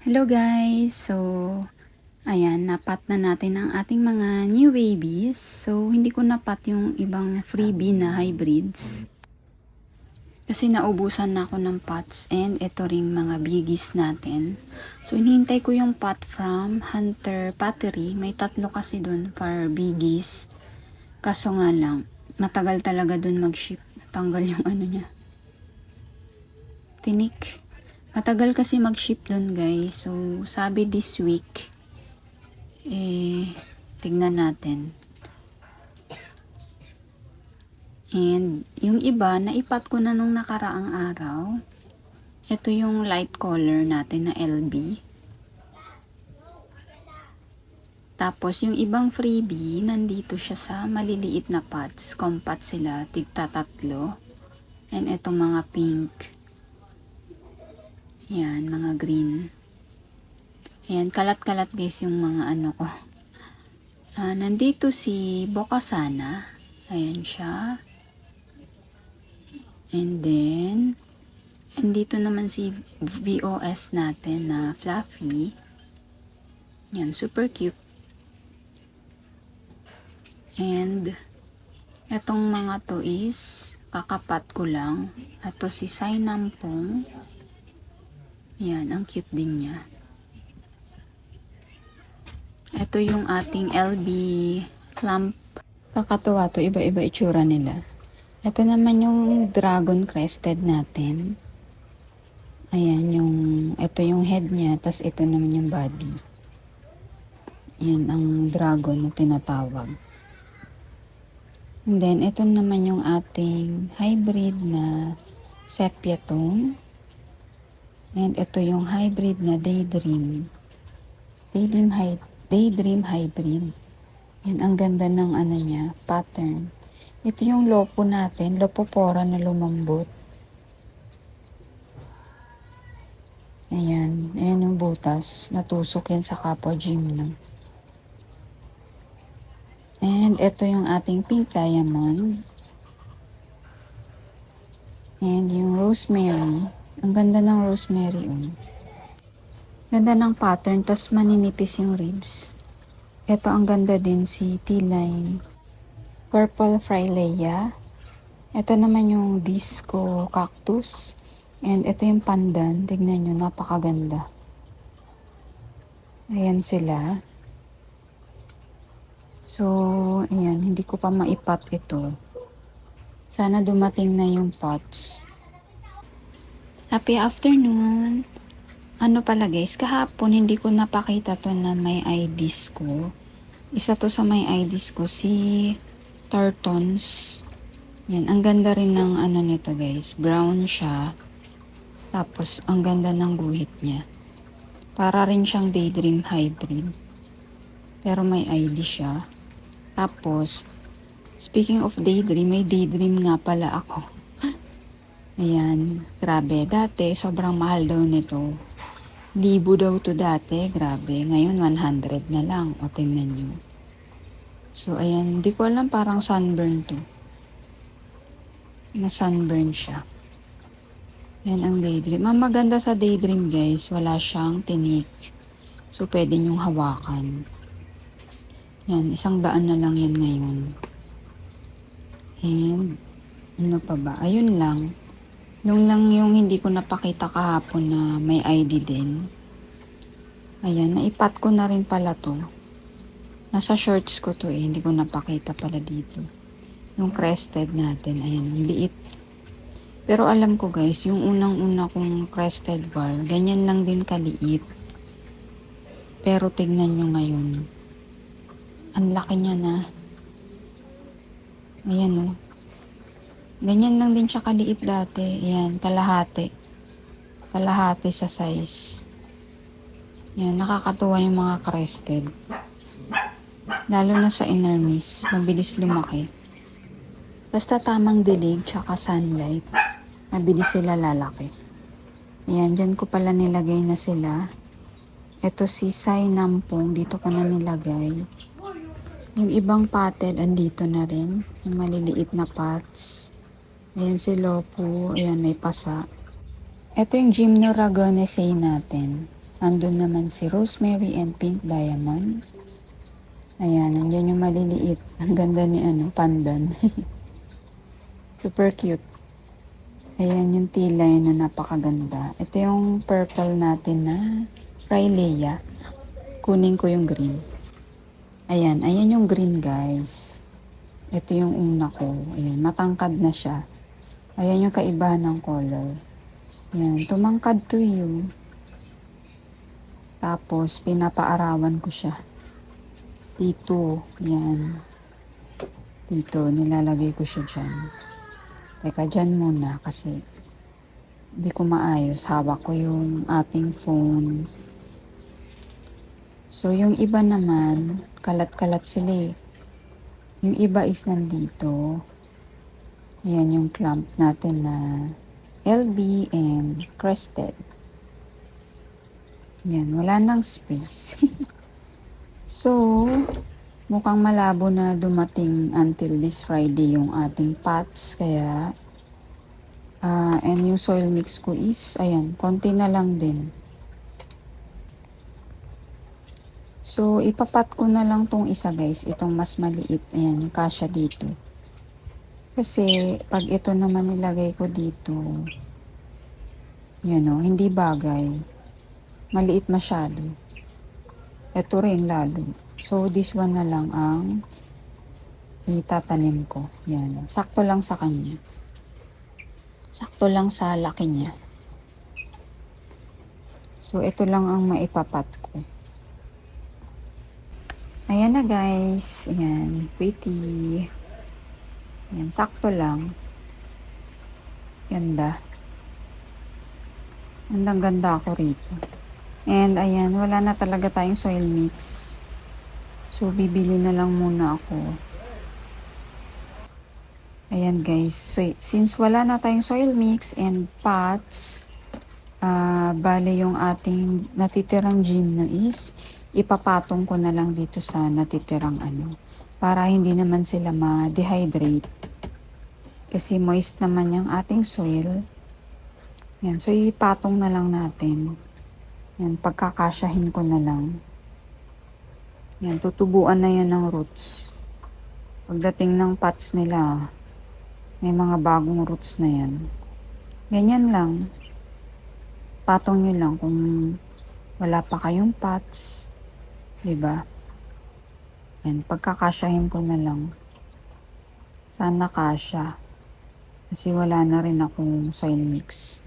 Hello guys! So, ayan, napat na natin ang ating mga new babies. So, hindi ko napat yung ibang freebie na hybrids. Kasi naubusan na ako ng pots and ito ring mga biggies natin. So, inihintay ko yung pot from Hunter Pottery. May tatlo kasi dun for biggies. Kaso nga lang, matagal talaga dun mag-ship. Natanggal yung ano niya. Tinik. Matagal kasi mag-ship dun guys. So, sabi this week, tignan natin. And, yung iba, naipat ko na nung nakaraang araw. Ito yung light color natin na LB. Tapos, yung ibang freebie, nandito siya sa maliliit na pots. Compact sila, tigta tatlo. And itong mga pink. Yan, mga green. Ayan, kalat-kalat guys yung mga ano ko. Nandito si Bokasana. Ayan siya. And then, andito naman si VOS natin na fluffy. Yan, super cute. And, etong mga to is, kakapat ko lang. Ito si Sainampong. Yan, ang cute din niya. Ito yung ating LB clamp. Kakatuwa to, iba-iba itsura nila. Ito naman yung dragon crested natin. Ayan, ito yung head niya, tas ito naman yung body. Yan ang dragon na tinatawag. And then, ito naman yung ating hybrid na sepia tone. And ito yung hybrid na Daydream. Daydream hybrid. Yan, ang ganda ng ano niya, pattern. Ito yung lopo natin, lopopora na lumambot. Ayan, ayan yung butas. Natusok yan sa kapwa gymnam. And ito yung ating pink diamond. And yung rosemary. Ang ganda ng rosemary, oh. Ganda ng pattern, tas maninipis yung ribs. Ito ang ganda din si T-line. Purple Frylea. Ito naman yung disco cactus. And ito yung pandan. Tignan nyo, napakaganda. Ayan sila. So, ayan, hindi ko pa maipat ito. Sana dumating na yung pots. Happy afternoon! Ano pala guys, kahapon hindi ko napakita to na may IDs ko. Isa to sa may IDs ko, si Tartons. Yan, ang ganda rin ng ano nito guys. Brown siya. Tapos, ang ganda ng guhit niya. Para rin siyang Daydream hybrid. Pero may ID siya. Tapos, speaking of Daydream, may Daydream nga pala ako. Ayan, grabe. Dati, sobrang mahal daw nito. 1,000 daw to dati, grabe. Ngayon, 100 na lang. O, tingnan nyo. So, ayan. Di ko alam, parang sunburn to. Na sunburn siya. Ayan ang Daydream. Ang maganda sa Daydream, guys, wala siyang tinik. So, pwede nyong hawakan. Yan, 100 na lang yan ngayon. And, ano pa ba? Ayun lang. Yung lang yung hindi ko napakita kahapon na may ID din. Ayan, naipat ko na rin pala to. Nasa shorts ko to eh, hindi ko napakita pala dito. Yung crested natin, ayan, liit. Pero alam ko guys, yung unang-una kong crested bar, ganyan lang din kaliit. Pero tignan nyo ngayon. Ang laki niya na. Ayan oh. Ganyan lang din siya kaliit dati. Ayan, kalahati. Kalahati sa size. Ayan, nakakatuwa yung mga crested. Lalo na sa inermis. Mabilis lumaki. Basta tamang dilig tsaka sunlight. Mabilis sila lalaki. Ayan, dyan ko pala nilagay na sila. Ito si Sainampong. Dito ko na nilagay. Yung ibang potted, andito na rin. Yung maliliit na pots. Ayan si Lopo. Ayan, may pasa. Ito yung Gymnoragonaceae natin. Andun naman si Rosemary and Pink Diamond. Ayan, nandiyan yung maliliit. Ang ganda ni Pandan. Super cute. Ayan yung T-line na napakaganda. Ito yung purple natin na Frylea. Kunin ko yung green. Ayan yung green guys. Ito yung una ko. Ayan, matangkad na siya. Ayan yung kaibahan ng color. Ayan, tumangkad to yun. Tapos, pinapaarawan ko siya. Dito, ayan. Dito, nilalagay ko siya dyan. Teka, dyan muna kasi hindi ko maayos. Hawak ko yung ating phone. So, yung iba naman, kalat-kalat sila eh. Yung iba is nandito. Ayan yung clamp natin na LB and crested. Ayan, wala nang space. So, mukhang malabo na dumating until this Friday yung ating pots. Kaya, and yung soil mix ko is, ayan, konti na lang din. So, ipapat ko na lang tong isa guys. Itong mas maliit. Ayan, yung kasya dito. Kasi, pag ito naman nilagay ko dito, yan o, hindi bagay. Maliit masyado. Ito rin lalo. So, this one na lang ang itatanim ko. Yan. Sakto lang sa kanya. Sakto lang sa laki niya. So, ito lang ang maipapat ko. Ayan na guys. Ayan. Pretty. Ayan. Sakto lang. Ganda. Gandang-ganda ako rito. And ayan, wala na talaga tayong soil mix. So, bibili na lang muna ako. Ayan guys, so, since wala na tayong soil mix and pots, bale yung ating natitirang gymno is, ipapatong ko na lang dito sa natitirang para hindi naman sila ma-dehydrate. Kasi moist naman yung ating soil. Yan, so ipatong na lang natin. Yan, pagkakasyahin ko na lang. Yan, tutubuan na yan ng roots. Pagdating ng pots nila, may mga bagong roots na yan. Ganyan lang. Patong nyo lang kung wala pa kayong pots. Diba? Yan, pagkakasyahin ko na lang. Sana kasya. Kasi wala na rin akong soil mix.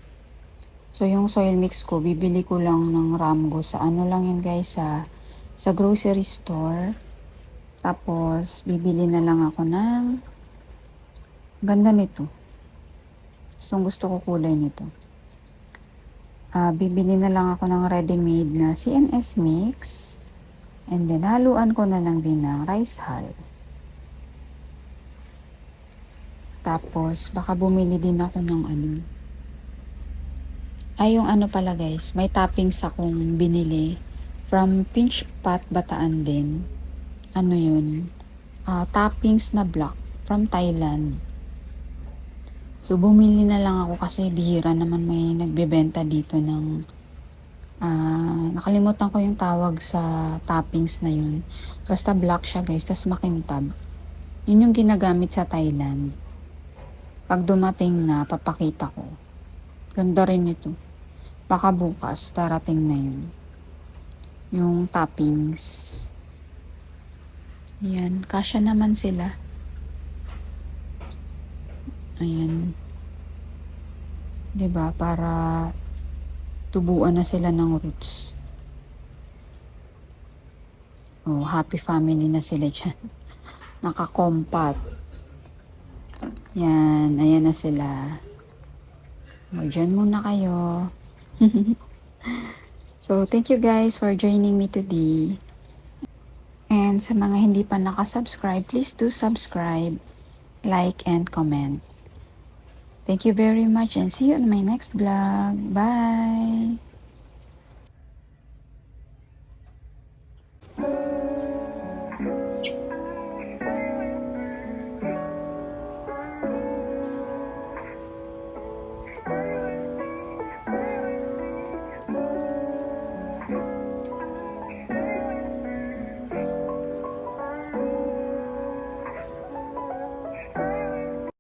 So, yung soil mix ko, bibili ko lang ng Ramgo sa lang yan guys, sa grocery store. Tapos, bibili na lang ako ng ganda nito. Gusto ko kulay nito. Bibili na lang ako ng ready-made na CNS mix. And then, haluan ko na lang din ng rice hull. Tapos, baka bumili din ako ng yung pala guys, may toppings akong binili from Pinch Pot Bataan din. Yun? Toppings na block from Thailand. So, bumili na lang ako kasi bihira naman may nagbebenta dito ng nakalimutan ko yung tawag sa toppings na yun. Basta black siya guys, tas makintab. Yun yung ginagamit sa Thailand. Pag dumating na, papakita ko. Ganda rin ito. Baka bukas, darating na yun. Yung toppings. Ayan, kasya naman sila. Ayan. 'Di ba? Para tubuan na sila ng roots. Oh, happy family na sila dyan. Nakakompat. Yan, ayan na sila. O, dyan muna kayo. So, thank you guys for joining me today. And sa mga hindi pa nakasubscribe, please do subscribe, like, and comment. Thank you very much and see you on my next vlog. Bye!